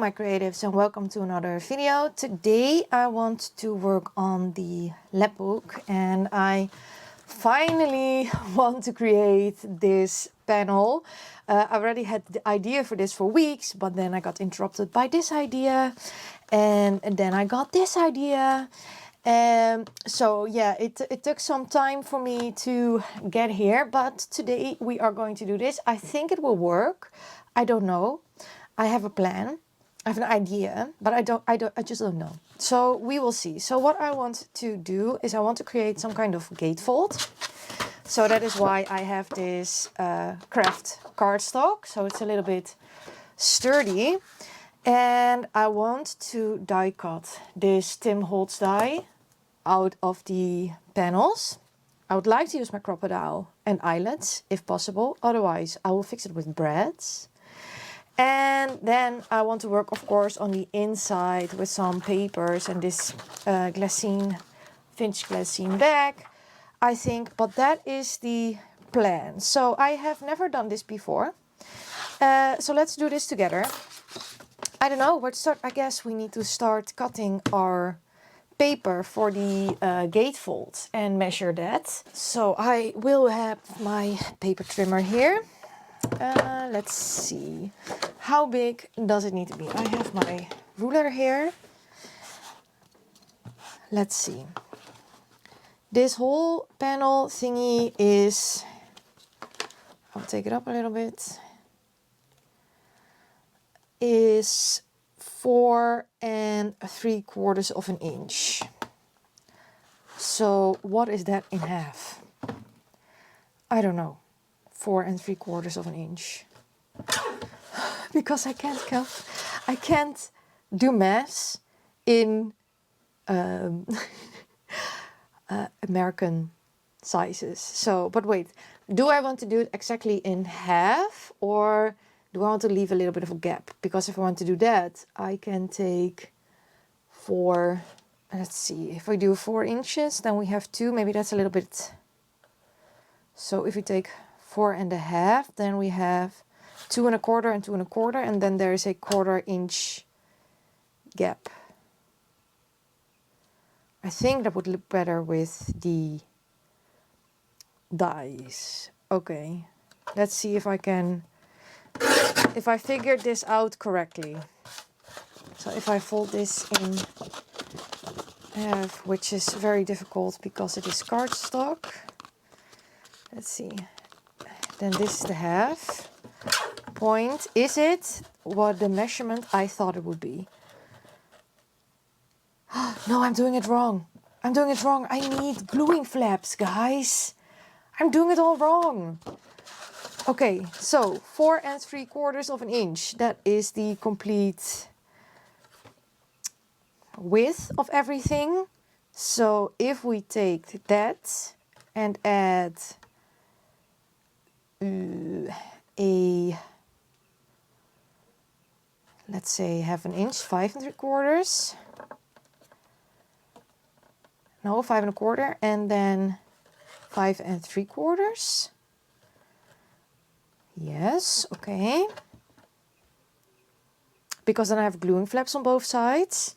my creatives, and welcome to another video. Today I want to work on the lapbook, and I finally want to create this panel. I already had the idea for this for weeks, but then I got interrupted by this idea, and then I got this idea. So yeah, it took some time for me to get here, but today we are going to do this. I think it will work. I don't know. I have a plan. I have an idea, but I just don't know. So we will see. So what I want to do is I want to create some kind of gatefold. So that is why I have this craft cardstock. So it's a little bit sturdy. And I want to die cut this Tim Holtz die out of the panels. I would like to use my crocodile and eyelets if possible. Otherwise, I will fix it with brads. And then I want to work, of course, on the inside with some papers and this vintage glassine bag, I think. But that is the plan. So I have never done this before. So let's do this together. I don't know where to start. I guess we need to start cutting our paper for the gatefold and measure that. So I will have my paper trimmer here. Let's see. How big does it need to be? I have my ruler here. Let's see. This whole panel thingy is, I'll take it up a little bit, is 4 3/4 of an inch. So what is that in half? I don't know. 4 3/4 of an inch. Because I can't count. I can't do maths in American sizes. So, but wait, do I want to do it exactly in half, or do I want to leave a little bit of a gap? Because if I want to do that, I can take 4, let's see, if we do 4 inches, then we have 2, maybe that's a little bit. So if we take 4 1/2, then we have 2 1/4 and 2 1/4, and then there is a 1/4 inch gap. I think that would look better with the dies. Okay, let's see if I figured this out correctly. So if I fold this in half, which is very difficult because it is cardstock. Let's see. Then this is the half point. Is it what the measurement I thought it would be? No, I'm doing it wrong. I'm doing it wrong. I need gluing flaps, guys. I'm doing it all wrong. Okay, so 4 3/4 of an inch. That is the complete width of everything. So if we take that and add let's say 1/2 inch, 5 3/4. No, 5 1/4, and then 5 3/4. Yes, okay. Because then I have gluing flaps on both sides.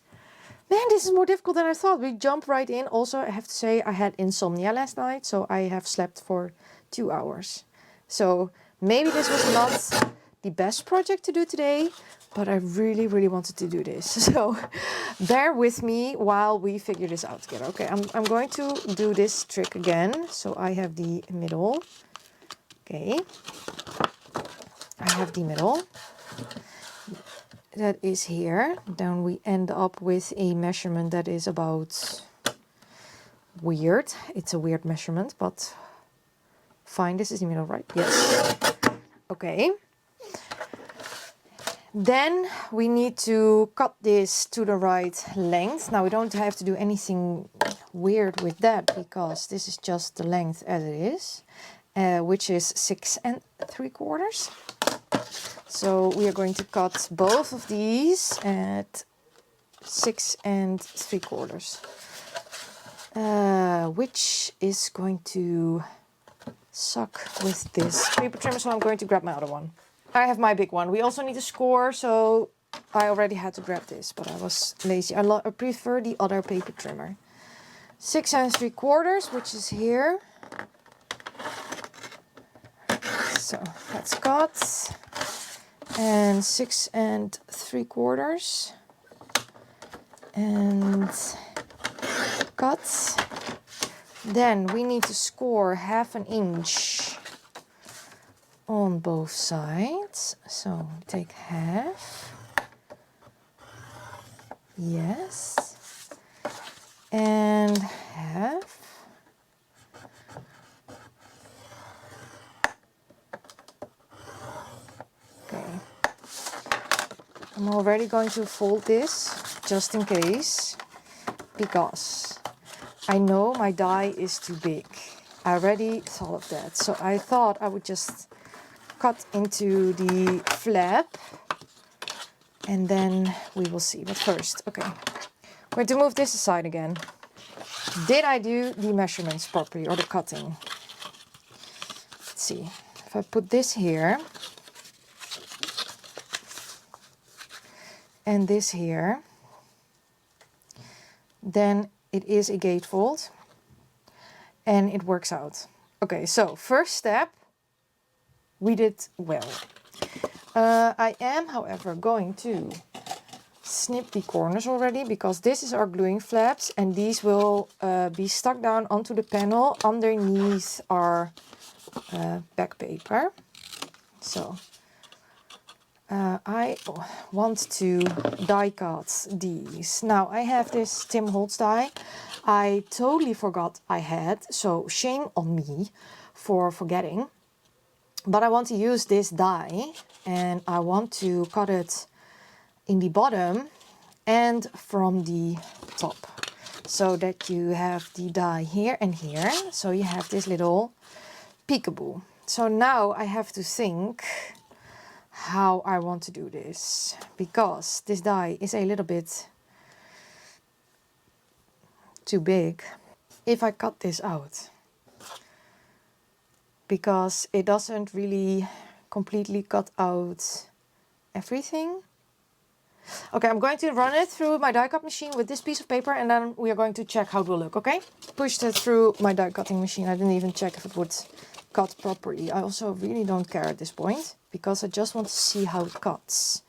Man, this is more difficult than I thought. We jump right in. Also, I have to say I had insomnia last night, so I have slept for 2 hours. So maybe this was not the best project to do today, but I really, really wanted to do this. So bear with me while we figure this out together. Okay, I'm going to do this trick again. So I have the middle. Okay. I have the middle. That is here. Then we end up with a measurement that is about weird. It's a weird measurement, but fine. This is the middle, right? Yes. Okay. Then we need to cut this to the right length. Now we don't have to do anything weird with that because this is just the length as it is, which is 6 3/4. So we are going to cut both of these at 6 3/4, which is going to suck with this paper trimmer. So I'm going to grab my other one. I have my big one. We also need to score, so I already had to grab this, but I was lazy. I prefer the other paper trimmer. 6 3/4, which is here. So that's cut. And 6 3/4. And cut. Then we need to score 1/2 inch on both sides. So take 1/2. Yes. And 1/2. Okay. I'm already going to fold this just in case, because I know my die is too big. I already thought of that. So I thought I would just cut into the flap and then we will see. But first, okay, I'm going to move this aside again. Did I do the measurements properly, or the cutting? Let's see. If I put this here and this here, then it is a gatefold and it works out. Okay, so first step, we did well. I am, however, going to snip the corners already, because this is our gluing flaps and these will be stuck down onto the panel underneath our back paper. So I want to die cut these. Now I have this Tim Holtz die. I totally forgot I had, so shame on me for forgetting. But I want to use this die and I want to cut it in the bottom and from the top, so that you have the die here and here, so you have this little peekaboo. So now I have to think how I want to do this, because this die is a little bit too big. If I cut this out, because it doesn't really completely cut out everything. Okay, I'm going to run it through my die cut machine with this piece of paper and then we are going to check how it will look, okay? Pushed it through my die cutting machine. I didn't even check if it would cut properly. I also really don't care at this point, because I just want to see how it cuts.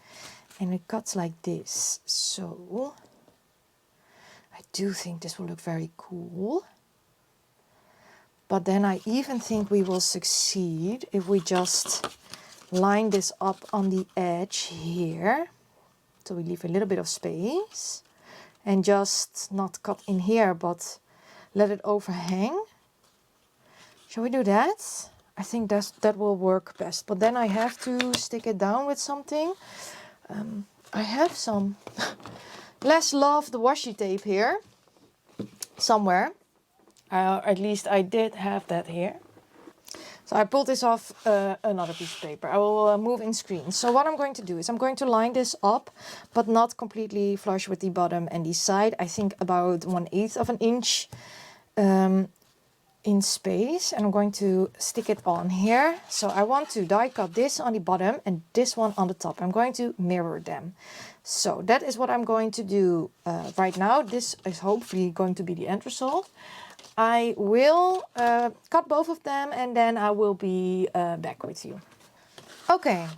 And it cuts like this. So I do think this will look very cool. But then I even think we will succeed if we just line this up on the edge here. So we leave a little bit of space and just not cut in here, but let it overhang. Shall we do that? I think that will work best. But then I have to stick it down with something. I have some less loved washi tape here somewhere. At least I did have that here. So I pulled this off another piece of paper. I will move in screen. So what I'm going to do is I'm going to line this up, but not completely flush with the bottom and the side. I think about 1/8 of an inch in space. And I'm going to stick it on here. So I want to die cut this on the bottom and this one on the top. I'm going to mirror them. So that is what I'm going to do right now. This is hopefully going to be the end result. I will cut both of them and then I will be back with you. Okay,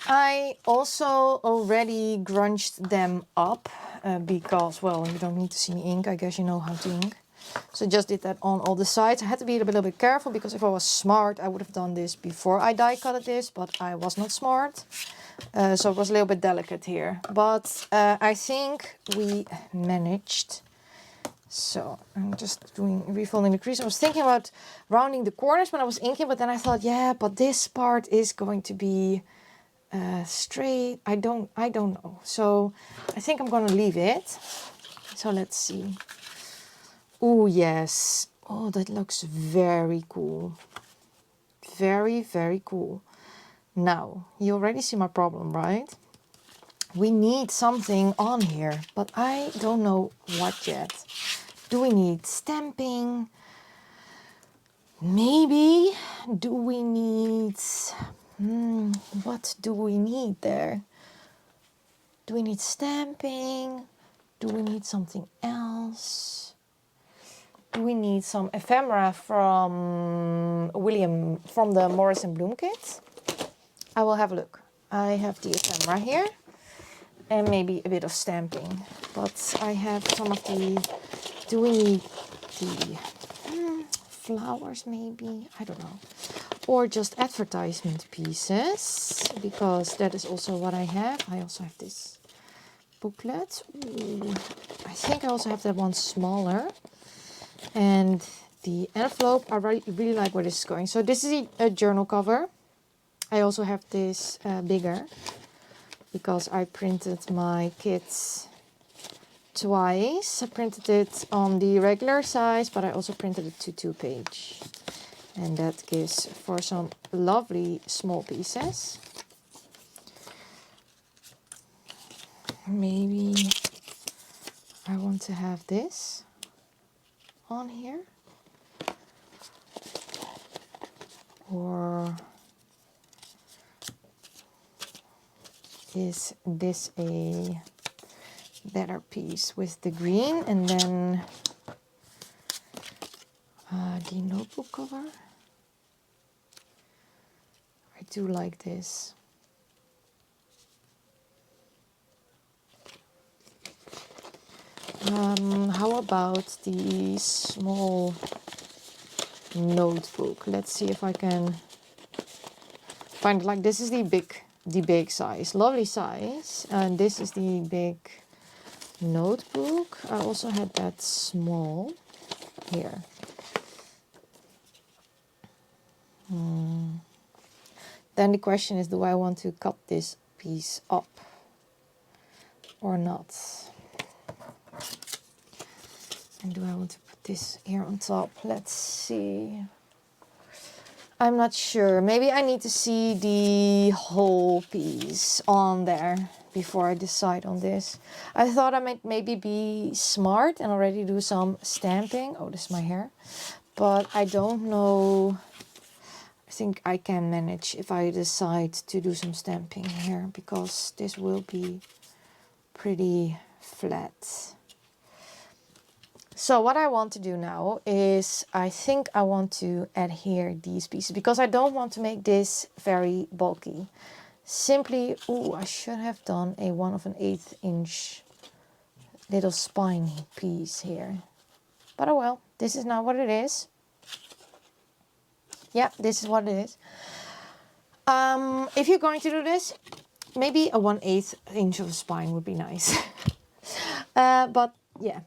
I also already grunged them up because, well, you don't need to see me ink. I guess you know how to ink. So just did that on all the sides. I had to be a little bit careful, because if I was smart, I would have done this before I die cutted this, but I was not smart. So it was a little bit delicate here. But I think we managed. So I'm just refolding the crease. I was thinking about rounding the corners when I was inking, but then I thought, yeah, but this part is going to be straight. I don't know. So I think I'm going to leave it. So let's see. Oh, yes. Oh, that looks very cool. Very, very cool. Now, you already see my problem, right? We need something on here, but I don't know what yet. Do we need stamping? Maybe. Do we need... what do we need there? Do we need stamping? Do we need something else? Do we need some ephemera from from the Morris and Bloom kit? I will have a look. I have the ephemera here and maybe a bit of stamping. But I have some of the, do we need the flowers maybe? I don't know. Or just advertisement pieces, because that is also what I have. I also have this booklet. Ooh, I think I also have that one smaller. And the envelope, I really like where this is going. So this is a journal cover. I also have this bigger, because I printed my kits twice. I printed it on the regular size, but I also printed it to 2-page. And that gives for some lovely small pieces. Maybe I want to have this on here. Or is this a better piece with the green? And then the notebook cover. I do like this. How about the small notebook? Let's see if I can find, like, this is the big size, lovely size, and this is the big notebook. I also had that small here. Then the question is, do I want to cut this piece up or not? And do I want to put this here on top? Let's see. I'm not sure. Maybe I need to see the whole piece on there before I decide on this. I thought I might maybe be smart and already do some stamping. Oh, this is my hair. But I don't know. I think I can manage if I decide to do some stamping here, because this will be pretty flat. So what I want to do now is, I think I want to adhere these pieces, because I don't want to make this very bulky. Simply, ooh, I should have done a 1/8 inch little spine piece here. But oh well, this is not what it is. Yeah, this is what it is. If you're going to do this, maybe a 1/8 inch of a spine would be nice. But yeah,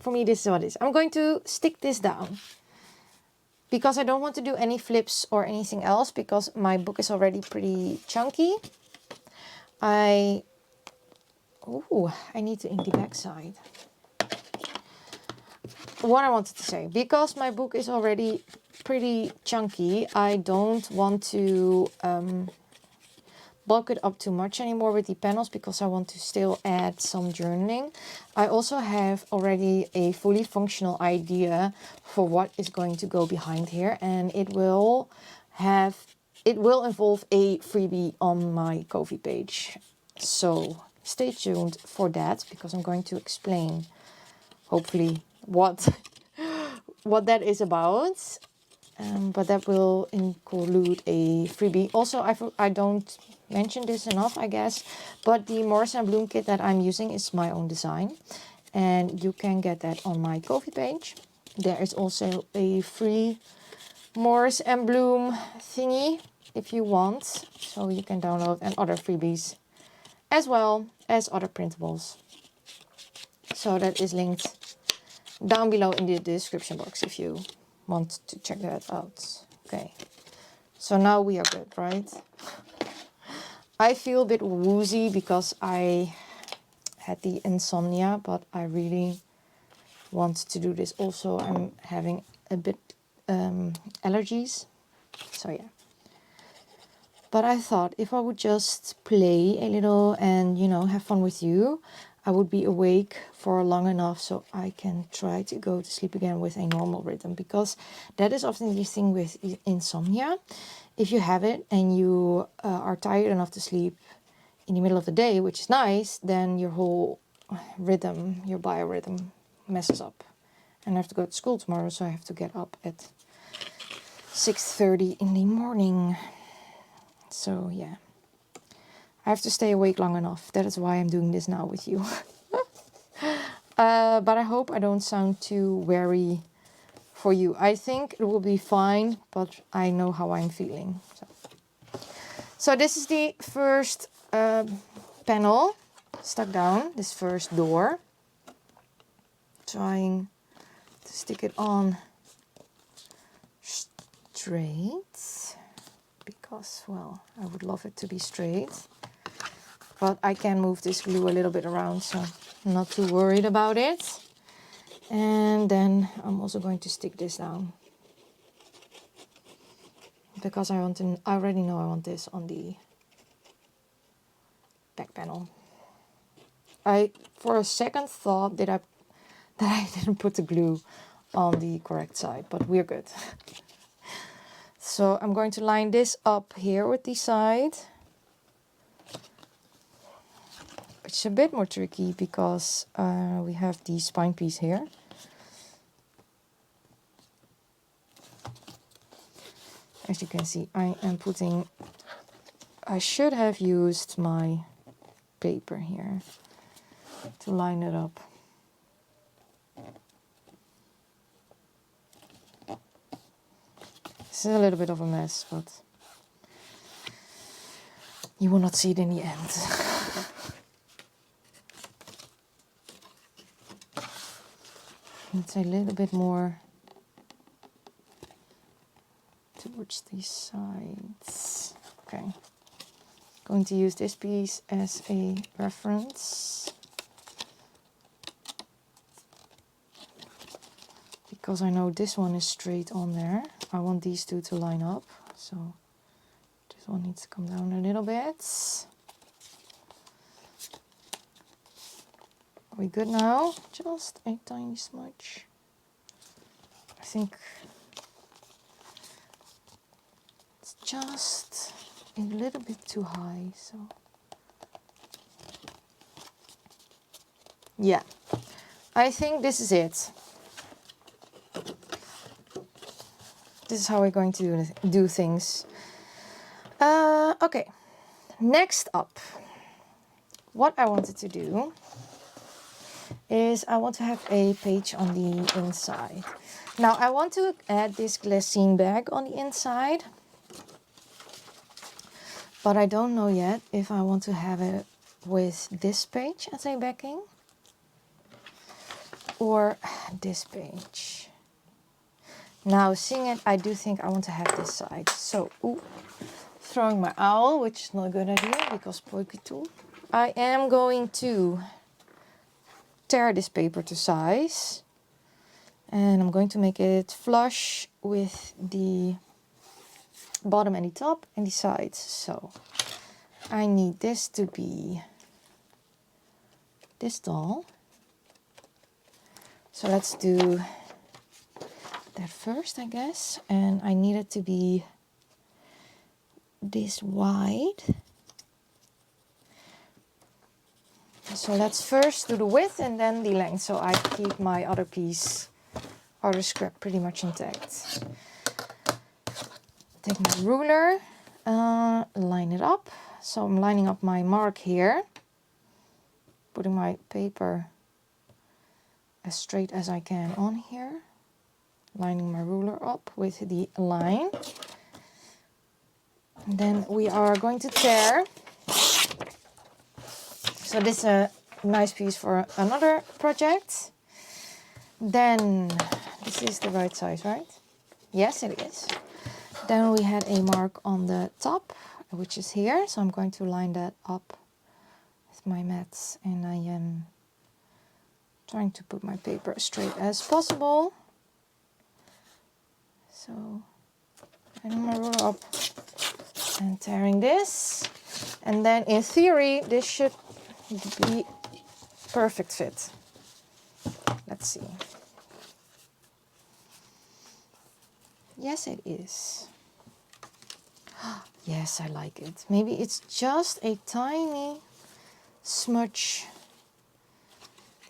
for me this is what it is. I'm going to stick this down, because I don't want to do any flips or anything else, because my book is already pretty chunky. I need to ink the back side. What I wanted to say, because my book is already pretty chunky, I don't want to bulk it up too much anymore with the panels, because I want to still add some journaling. I also have already a fully functional idea for what is going to go behind here, and it will involve a freebie on my Ko-fi page. So stay tuned for that, because I'm going to explain hopefully what that is about. But that will include a freebie. Also, I don't mention this enough, I guess, but the Morris and Bloom kit that I'm using is my own design, and you can get that on my Ko-fi page. There is also a free Morris and Bloom thingy if you want, so you can download, and other freebies as well as other printables. So that is linked down below in the description box if you want to check that out. Okay, so now we are good, right? I feel a bit woozy because I had the insomnia, but I really want to do this. Also, I'm having a bit allergies, so yeah. But I thought if I would just play a little and, you know, have fun with you, I would be awake for long enough so I can try to go to sleep again with a normal rhythm, because that is often the thing with insomnia. If you have it and you are tired enough to sleep, in the middle of the day, which is nice, then your whole rhythm, your biorhythm messes up. And I have to go to school tomorrow, so I have to get up at 6:30 in the morning. So yeah, I have to stay awake long enough. That is why I'm doing this now with you. But I hope I don't sound too weary for you. I think it will be fine, but I know how I'm feeling. So this is the first panel stuck down, this first door. Trying to stick it on straight because, well, I would love it to be straight. But I can move this glue a little bit around, so I'm not too worried about it. And then I'm also going to stick this down because I already know I want this on the back panel. I, for a second, thought that I didn't put the glue on the correct side, but we're good. So I'm going to line this up here with the side. It's a bit more tricky because we have the spine piece here. As you can see, I should have used my paper here to line it up. This is a little bit of a mess, but you will not see it in the end. It's a little bit more towards these sides. Okay. Going to use this piece as a reference because I know this one is straight on there. I want these two to line up, so this one needs to come down a little bit. Are we good now? Just a tiny smudge. I think it's just a little bit too high, so yeah, I think this is it. This is how we're going to do things. Okay, next up, what I wanted to do is I want to have a page on the inside. Now I want to add this glassine bag on the inside, but I don't know yet if I want to have it with this page as a backing or this page. Now seeing it, I do think I want to have this side. So, throwing my owl, which is not a good idea because poikitoe. I am going to tear this paper to size and I'm going to make it flush with the bottom and the top and the sides. So I need this to be this tall. So let's do that first, I guess. And I need it to be this wide. So let's first do the width and then the length, so I keep my other scrap pretty much intact. Take my ruler, line it up. So I'm lining up my mark here, putting my paper as straight as I can on here, lining my ruler up with the line. And then we are going to tear. So this is a nice piece for another project. Then, this is the right size, right? Yes, it is. Then we had a mark on the top, which is here. So I'm going to line that up with my mats. And I am trying to put my paper as straight as possible. So, lining my ruler up and tearing this. And then in theory, this should be perfect fit. Let's see. Yes, it is. Yes, I like it. Maybe it's just a tiny smudge,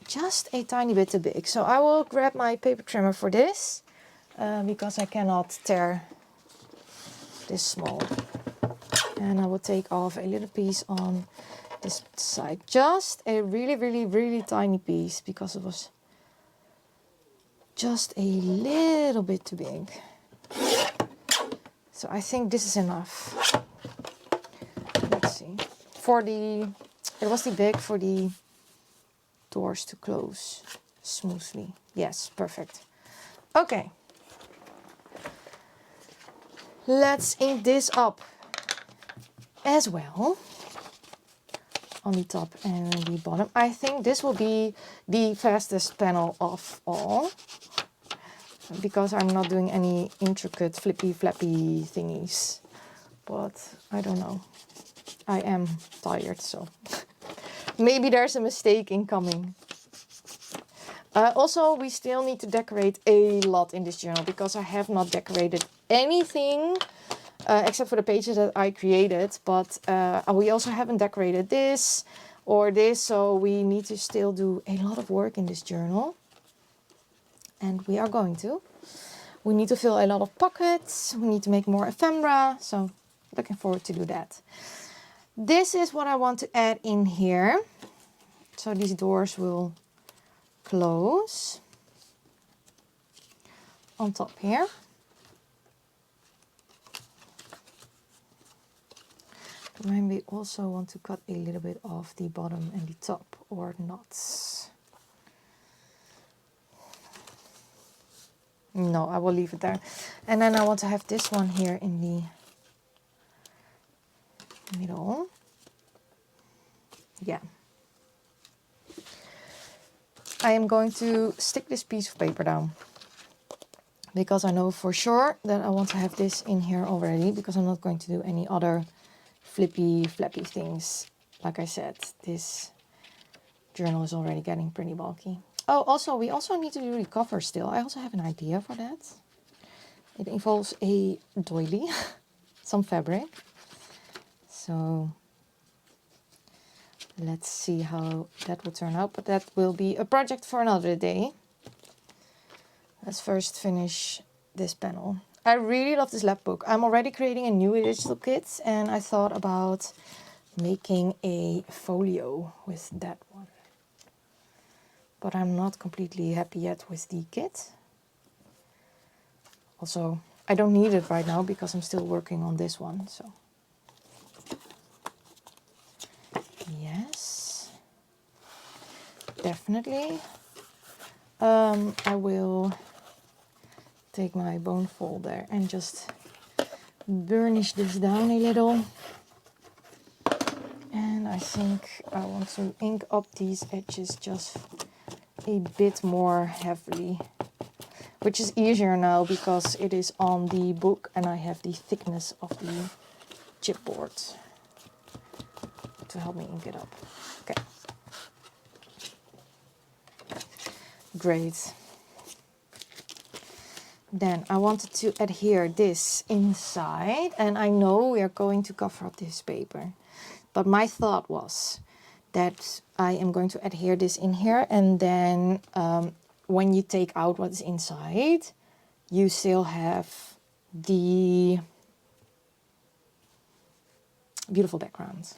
just a tiny bit too big. So I will grab my paper trimmer for this because I cannot tear this small. And I will take off a little piece on this side. Just a really tiny piece because it was just a little bit too big. So I think this is enough. Let's see. It was too big for the doors to close smoothly. Yes, perfect. Okay. Let's ink this up as well on the top and the bottom. I think this will be the fastest panel of all because I'm not doing any intricate flippy flappy thingies. But I don't know. I am tired, so maybe there's a mistake incoming. Also, we still need to decorate a lot in this journal because I have not decorated anything except for the pages that I created. But we also haven't decorated this or this, so we need to still do a lot of work in this journal. And we are going to. We need to fill a lot of pockets. We need to make more ephemera, so looking forward to do that. This is what I want to add in here. So these doors will close on top here. Maybe also want to cut a little bit off the bottom and the top, or not. No, I will leave it there. And then I want to have this one here in the middle. Yeah. I am going to stick this piece of paper down because I know for sure that I want to have this in here already because I'm not going to do any other flippy flappy things. Like I said, this journal is already getting pretty bulky. Oh, also, we also need to do the cover still. I also have an idea for that. It involves a doily, some fabric. So let's see how that will turn out, but that will be a project for another day. Let's first finish this panel. I really love this Lapbook. I'm already creating a new digital kit and I thought about making a folio with that one. But I'm not completely happy yet with the kit. Also, I don't need it right now because I'm still working on this one, so. Yes, definitely. I will take my bone folder and just burnish this down a little. And I think I want to ink up these edges just a bit more heavily, which is easier now because it is on the book and I have the thickness of the chipboard to help me ink it up. Okay. Great. Then I wanted to adhere this inside, and I know we are going to cover up this paper, but my thought was that I am going to adhere this in here, and then when you take out what is inside, you still have the beautiful background.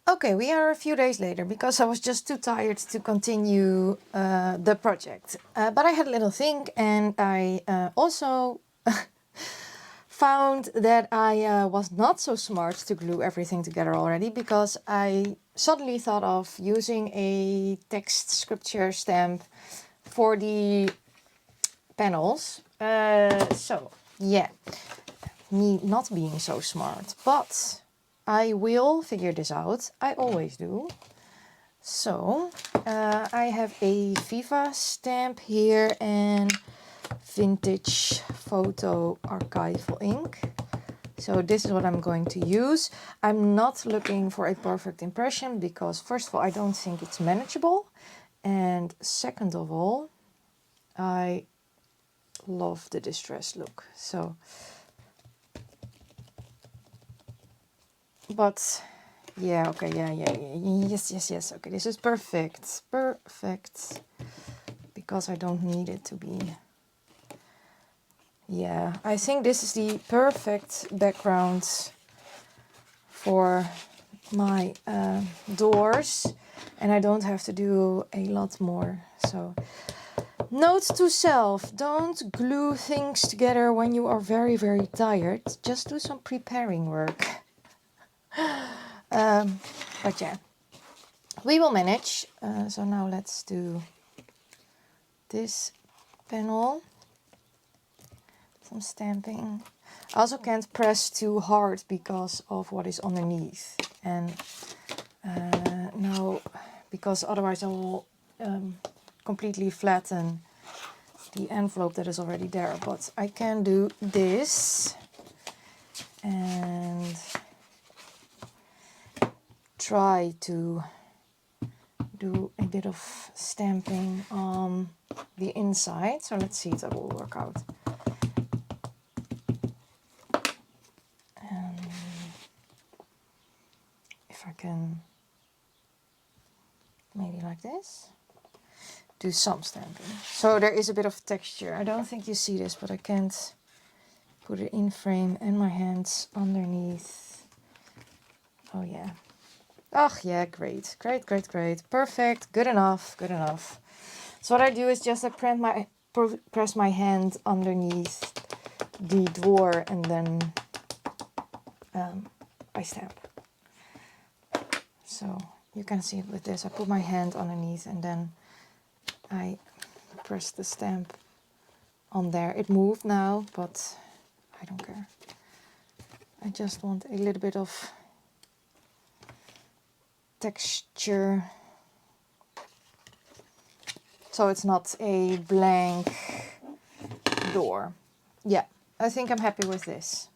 Okay, we are a few days later because I was just too tired to continue the project. But I had a little think, and I also found that I was not so smart to glue everything together already, because I suddenly thought of using a text scripture stamp for the panels. So yeah, me not being so smart, but I will figure this out. I always do. So I have a Viva stamp here and vintage photo archival ink. So this is what I'm going to use. I'm not looking for a perfect impression because first of all, I don't think it's manageable. And second of all, I love the distressed look. So but yeah, okay, yeah, yes. Okay, this is perfect, perfect, because I don't need it to be. Yeah, I think this is the perfect background for my doors, and I don't have to do a lot more. So, note to self: don't glue things together when you are very, very tired. Just do some preparing work. But yeah, we will manage. So now let's do this panel. Some stamping. I also can't press too hard because of what is underneath. And now, because otherwise I will completely flatten the envelope that is already there. But I can do this and try to do a bit of stamping on the inside. So let's see if that will work out. If I can, maybe like this, do some stamping. So there is a bit of texture. I don't think you see this, but I can't put it in frame and my hands underneath. Oh yeah. Oh yeah, great. Perfect, good enough. So what I do is just I press my hand underneath the drawer and then I stamp. So you can see it with this. I put my hand underneath and then I press the stamp on there. It moved now, but I don't care. I just want a little bit of texture. So it's not a blank door. Yeah, I think I'm happy with this.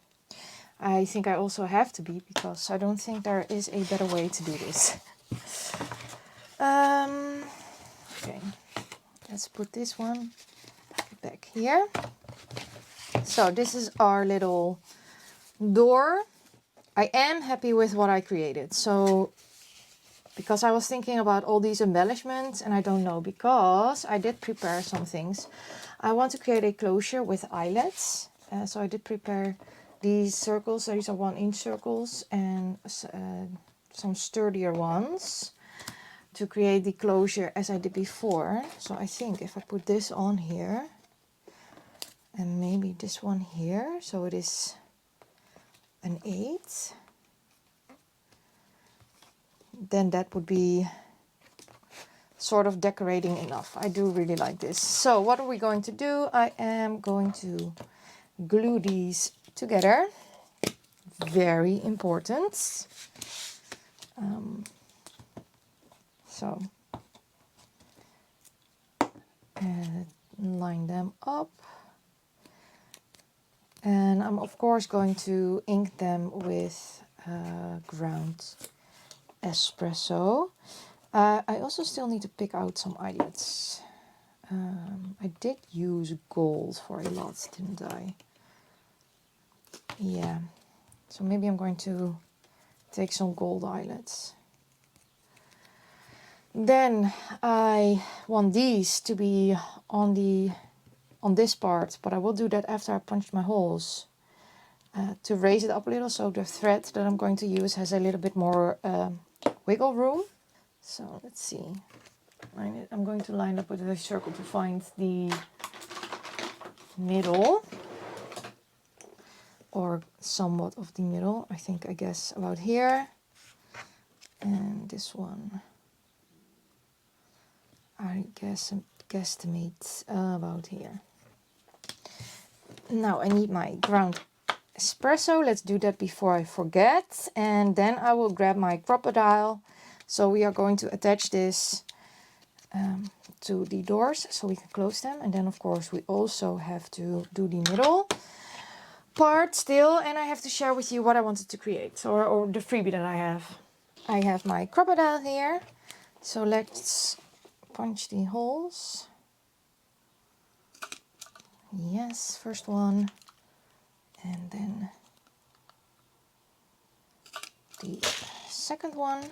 I think I also have to be, because I don't think there is a better way to do this. Okay, let's put this one back here. So this is our little door. I am happy with what I created. So, because I was thinking about all these embellishments and I don't know, because I did prepare some things. I want to create a closure with eyelets. So I did prepare these circles. These are 1-inch circles and some sturdier ones to create the closure as I did before. So I think if I put this on here and maybe this one here, so it is an 8, then that would be sort of decorating enough. I do really like this. So what are we going to do? I am going to glue these together. Very important. So line them up. And I'm of course going to ink them with ground espresso. I also still need to pick out some eyelets. I did use gold for a lot, didn't I? Yeah. So maybe I'm going to take some gold eyelets. Then I want these to be on this part, but I will do that after I punch my holes. To raise it up a little, so the thread that I'm going to use has a little bit more wiggle room. So let's see. I'm going to line up with a circle to find the middle, or somewhat of the middle. I guess about here. And this one, I guess guesstimate about here. Now I need my ground espresso. Let's do that before I forget. And then I will grab my crocodile. So we are going to attach this to the doors so we can close them. And then of course we also have to do the middle part still. And I have to share with you what I wanted to create, or the freebie that I have. I have my crocodile here. So let's punch the holes. Yes, first one. And then the second one.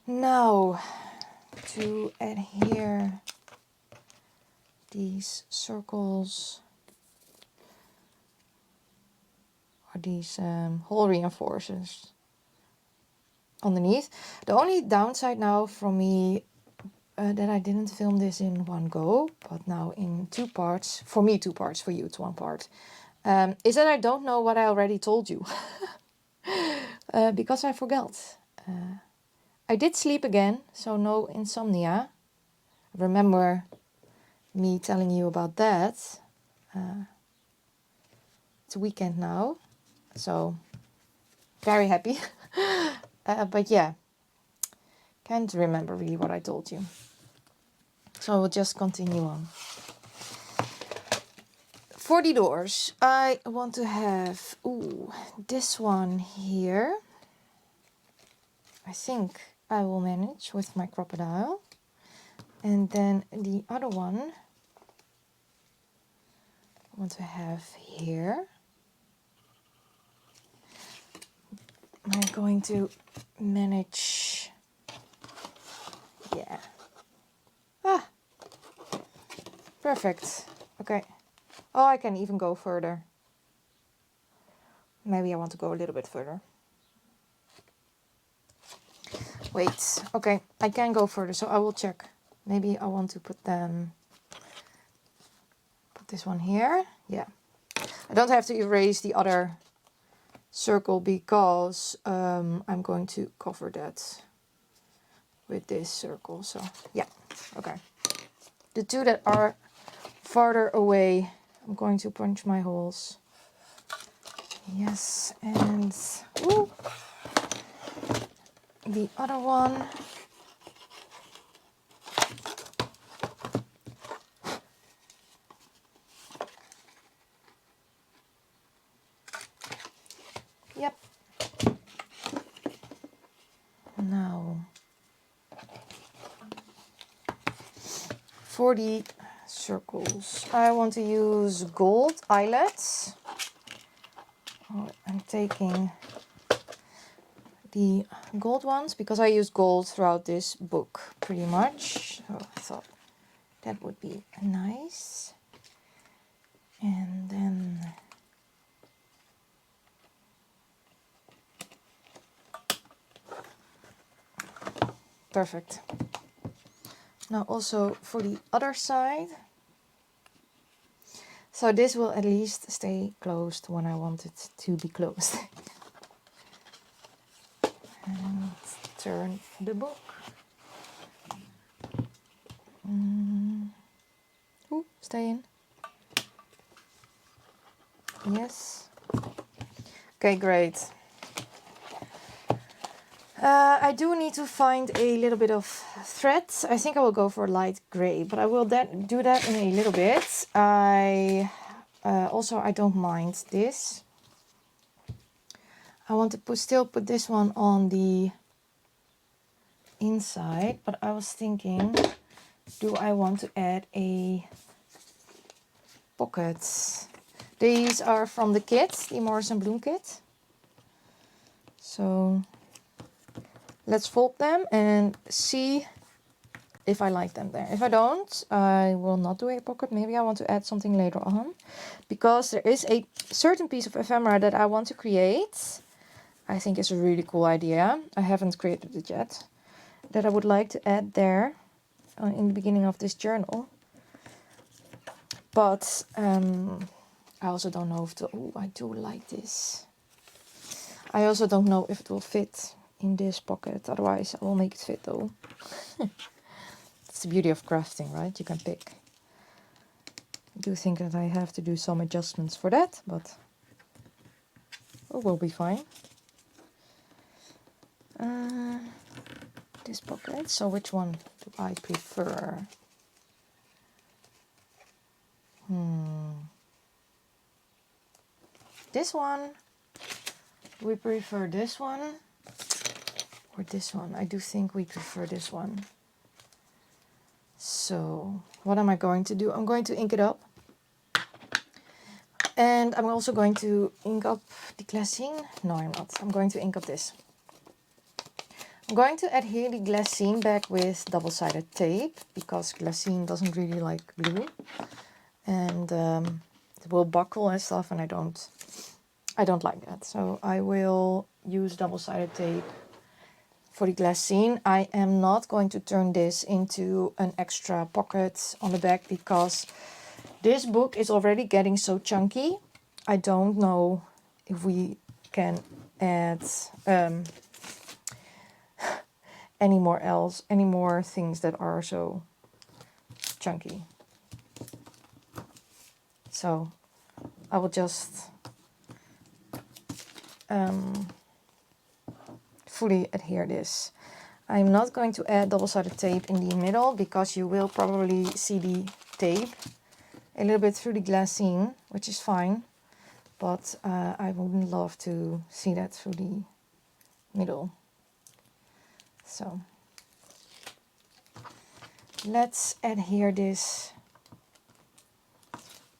Now to adhere these circles or these hole reinforcers underneath. The only downside now for me that I didn't film this in one go, but now in 2 parts, for me 2 parts, for you it's 1 part, is that I don't know what I already told you. Because I forgot. I did sleep again, so no insomnia. Remember me telling you about that. It's a weekend now, so very happy. But yeah, can't remember really what I told you. So I will just continue on. For the doors, I want to have, this one here. I think I will manage with my crocodile. And then the other one I want to have here. I'm going to manage, yeah. Perfect. Okay. Oh, I can even go further. Maybe I want to go a little bit further. Wait, okay, I can go further, so I will check. Maybe I want to put this one here. Yeah. I don't have to erase the other circle because I'm going to cover that with this circle. So yeah, okay. The 2 that are farther away, I'm going to punch my holes. Yes, and the other one. Yep. Now, for the circles, I want to use gold eyelets. I'm taking the gold ones because I use gold throughout this book pretty much. So I thought that would be nice. And then perfect. Now also for the other side. So this will at least stay closed when I want it to be closed. And turn the book. Stay in. Yes. Okay, great. I do need to find a little bit of thread. I think I will go for light gray, but I will do that in a little bit. Also, I don't mind this. I want to still put this one on the inside, but I was thinking, do I want to add a pocket? These are from the kit, the Morris & Bloom kit. So let's fold them and see if I like them there. If I don't, I will not do a pocket. Maybe I want to add something later on, because there is a certain piece of ephemera that I want to create. I think it's a really cool idea. I haven't created it yet. That I would like to add there in the beginning of this journal. But I also don't know if I do like this. I also don't know if it will fit in this pocket. Otherwise, I will make it fit though. It's the beauty of crafting, right? You can pick. I do think that I have to do some adjustments for that, but it will be fine. This pocket. So which one do I prefer? This one. Do we prefer this one or this one? I do think we prefer this one. So what am I going to do? I'm going to ink it up. And I'm also going to ink up the glassine. No, I'm not. I'm going to ink up this. I'm going to adhere the glassine back with double-sided tape because glassine doesn't really like glue. And it will buckle and stuff, and I don't like that. So I will use double-sided tape for the glassine. I am not going to turn this into an extra pocket on the back because this book is already getting so chunky. I don't know if we can add any more things that are so chunky. So I will just fully adhere this. I'm not going to add double-sided tape in the middle because you will probably see the tape a little bit through the glassine, which is fine, but I wouldn't love to see that through the middle. So let's adhere this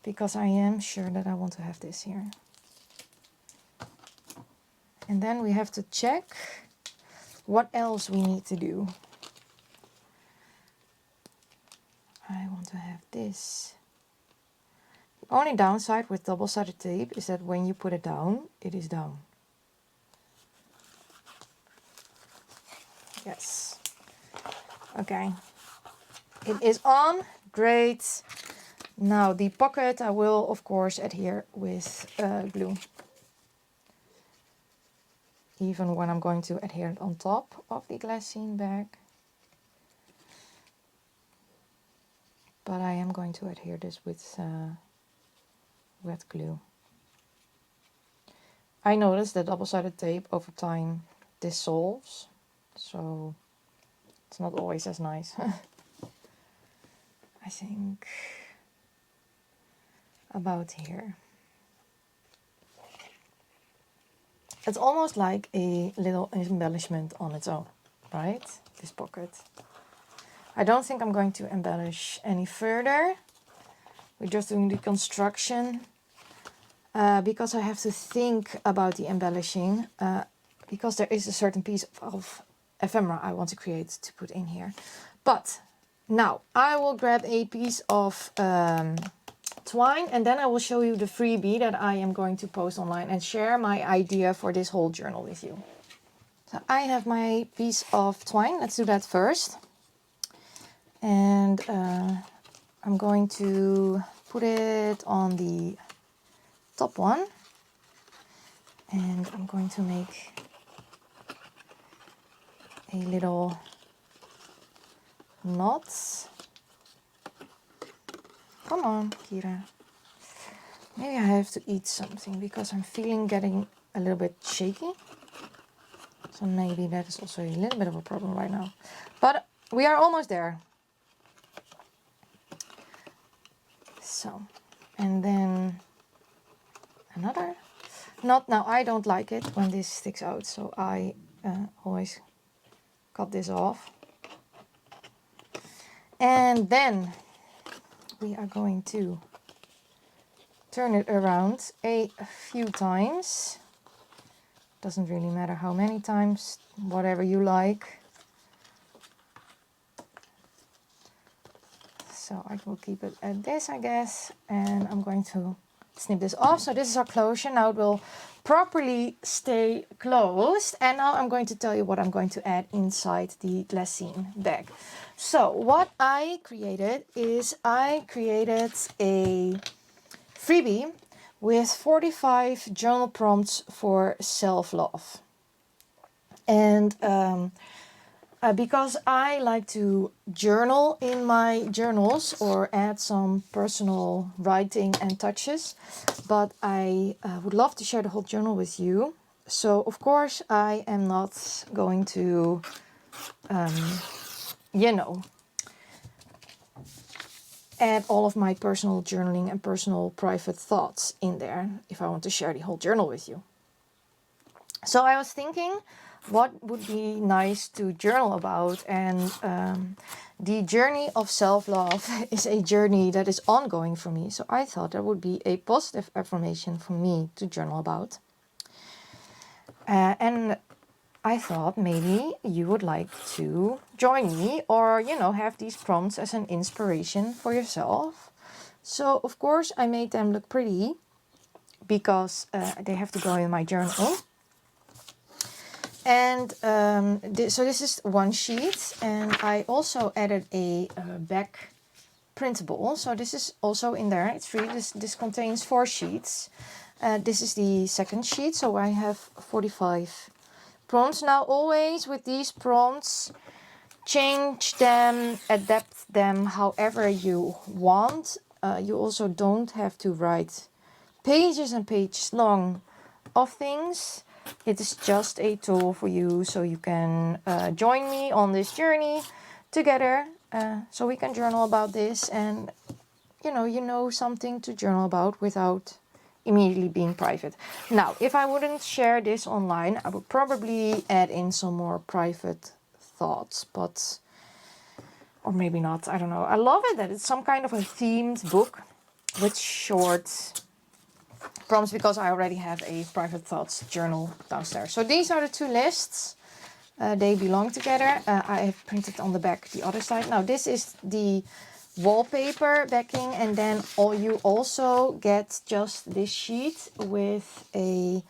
because I am sure that I want to have this here. And then we have to check what else we need to do. I want to have this. The only downside with double-sided tape is that when you put it down, it is down. Yes. Okay. It is on. Great. Now the pocket I will of course adhere with glue. Even when I'm going to adhere it on top of the glassine bag. But I am going to adhere this with wet glue. I noticed that double-sided tape over time dissolves, so it's not always as nice. I think about here. It's almost like a little embellishment on its own, right? This pocket. I don't think I'm going to embellish any further. We're just doing the construction because I have to think about the embellishing because there is a certain piece of ephemera I want to create to put in here. But now I will grab a piece of twine and then I will show you the freebie that I am going to post online and share my idea for this whole journal with you. So I have my piece of twine. Let's do that first. And I'm going to put it on the top one. And I'm going to make a little knot. Come on, Kyra. Maybe I have to eat something because I'm feeling getting a little bit shaky. So maybe that is also a little bit of a problem right now. But we are almost there. So, and then another knot. Now I don't like it when this sticks out, so I always cut this off. And then we are going to turn it around a few times. Doesn't really matter how many times, whatever you like. So I will keep it at this, I guess, and I'm going to snip this off. So this is our closure. Now it will properly stay closed. And now I'm going to tell you what I'm going to add inside the glassine bag. So what I created is I created a freebie with 45 journal prompts for self-love. And because I like to journal in my journals or add some personal writing and touches, but I would love to share the whole journal with you. So of course I am not going to, add all of my personal journaling and personal private thoughts in there if I want to share the whole journal with you. So I was thinking what would be nice to journal about. And the journey of self-love is a journey that is ongoing for me. So I thought that would be a positive affirmation for me to journal about. And I thought maybe you would like to join me, or, you know, have these prompts as an inspiration for yourself. So, of course, I made them look pretty because they have to go in my journal. And so this is one sheet, and I also added a back printable. So this is also in there. It's free. This contains 4 sheets. This is the second sheet, so I have 45 prompts. Now, always with these prompts, change them, adapt them however you want. You also don't have to write pages and pages long of things. It is just a tool for you, so you can join me on this journey together, so we can journal about this, and you know something to journal about without immediately being private. Now, if I wouldn't share this online, I would probably add in some more private thoughts, but or maybe not, I don't know. I love it that it's some kind of a themed book with short prompts, because I already have a private thoughts journal downstairs. So these are the 2 lists. They belong together. I have printed on the back the other side. Now this is the wallpaper backing, and then you also get just this sheet with a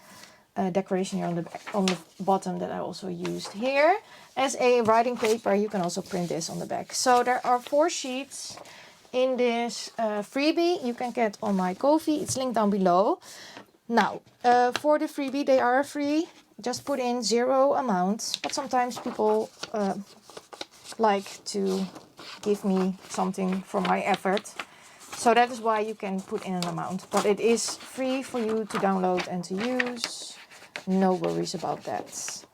decoration here on the bottom that I also used here as a writing paper. You can also print this on the back. So there are 4 sheets in this freebie you can get on my Ko-fi. It's linked down below. Now, for the freebie, they are free. Just put in 0 amount. But sometimes people like to give me something for my effort. So that is why you can put in an amount. But it is free for you to download and to use. No worries about that.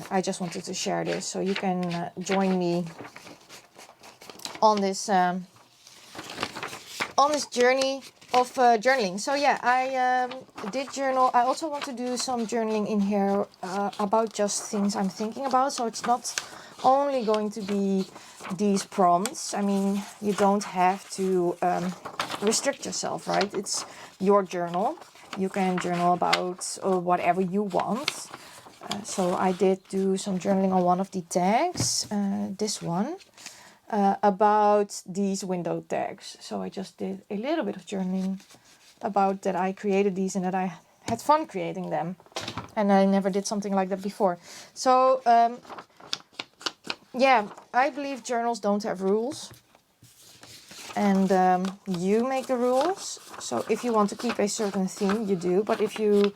I just wanted to share this so you can join me on this journey of journaling. So yeah, I did journal. I also want to do some journaling in here about just things I'm thinking about. So it's not only going to be these prompts. I mean, you don't have to restrict yourself, right? It's your journal. You can journal about whatever you want. So I did do some journaling on one of the tags, this one. About these window tags. So I just did a little bit of journaling about that I created these and that I had fun creating them. And I never did something like that before. So, yeah, I believe journals don't have rules. And you make the rules. So if you want to keep a certain theme, you do. But if you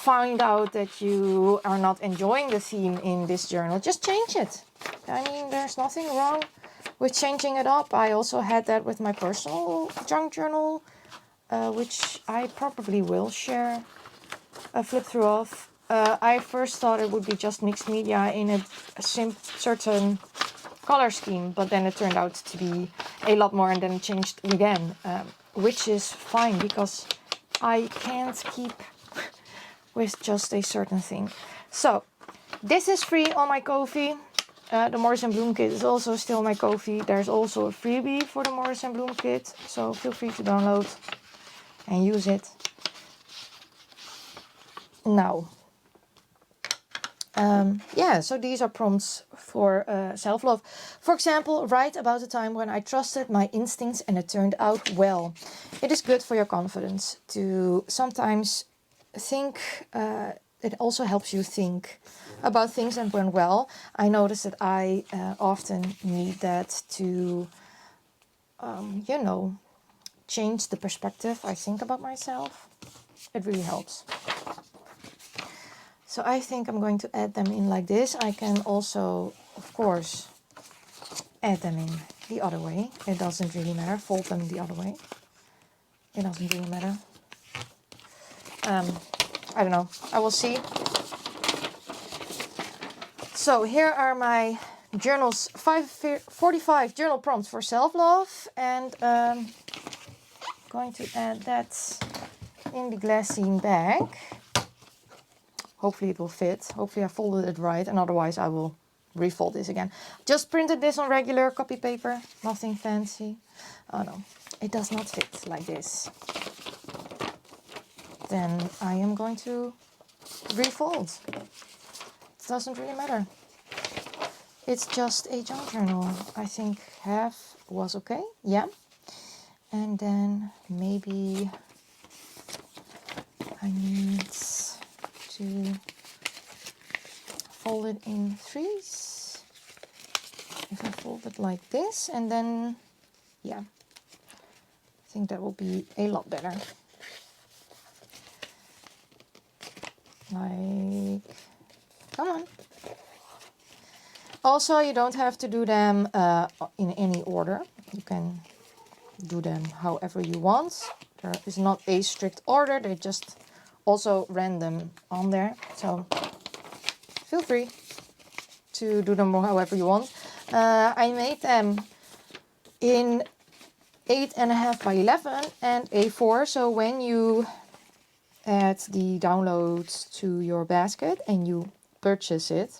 find out that you are not enjoying the theme in this journal, just change it. I mean, there's nothing wrong with changing it up. I also had that with my personal junk journal, which I probably will share a flip through of. I first thought it would be just mixed media in a certain color scheme, but then it turned out to be a lot more, and then it changed again, which is fine because I can't keep with just a certain thing. So this is free on my Ko-fi. The Morris and Bloom kit is also still my Ko-fi. There's also a freebie for the Morris and Bloom kit, so feel free to download and use it. Now, yeah, so these are prompts for self-love. For example, write about the time when I trusted my instincts and it turned out well. It is good for your confidence to sometimes think. It also helps you think about things that went well. I notice that I often need that to, you know, change the perspective I think about myself. It really helps. So I think I'm going to add them in like this. I can also, of course, add them in the other way. It doesn't really matter. Fold them the other way. It doesn't really matter. I don't know. I will see. So here are my journals, 45 journal prompts for self-love. And going to add that in the glassine bag. hopefully it will fit. Hopefully I folded it right, and otherwise I will refold this again. Just printed this on regular copy paper, nothing fancy. Oh no, it does not fit like this. Then I am going to refold. It doesn't really matter. It's just a junk journal. I think half was okay. Yeah. And then maybe I need to fold it in threes. If I fold it like this, and then, yeah, I think that will be a lot better. Like, come on. Also, you don't have to do them in any order. You can do them however you want. There is not a strict order. They just also random on there. So feel free to do them however you want. I made them in 8.5 by 11 and A4. So when you add the downloads to your basket and you purchase it,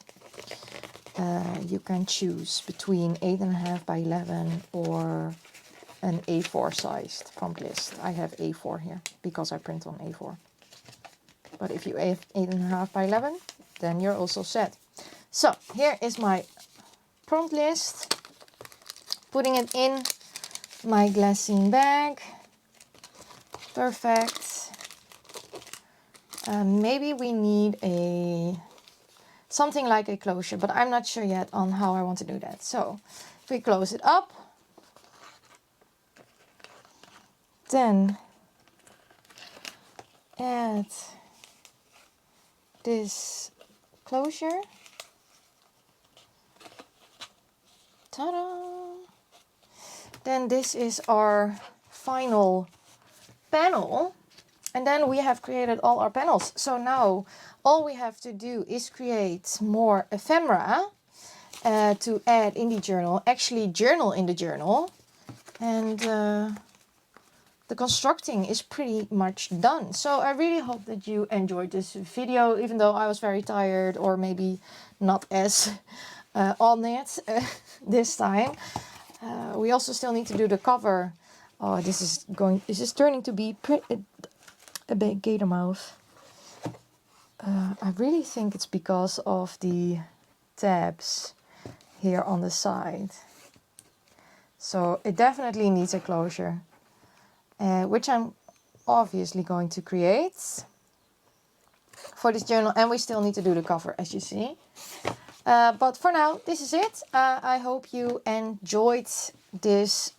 you can choose between 8.5 by 11 or an A4 sized front list. I have A4 here because I print on A4. But if you have 8.5 by 11, then you're also set. So here is my prompt list. Putting it in my glassine bag. Perfect. Maybe we need something like a closure, but I'm not sure yet on how I want to do that. So if we close it up, then add this closure. Ta-da! Then this is our final panel. And then we have created all our panels. So now all we have to do is create more ephemera to add in the journal. Actually journal in the journal. And the constructing is pretty much done. So I really hope that you enjoyed this video, even though I was very tired, or maybe not as on it this time. We also still need to do the cover. Oh, this is turning to be a big gator mouth. I really think it's because of the tabs here on the side. So it definitely needs a closure, which I'm obviously going to create for this journal. And we still need to do the cover, as you see. But for now, this is it. I hope you enjoyed this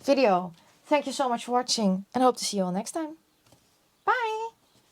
video. Thank you so much for watching, and hope to see you all next time.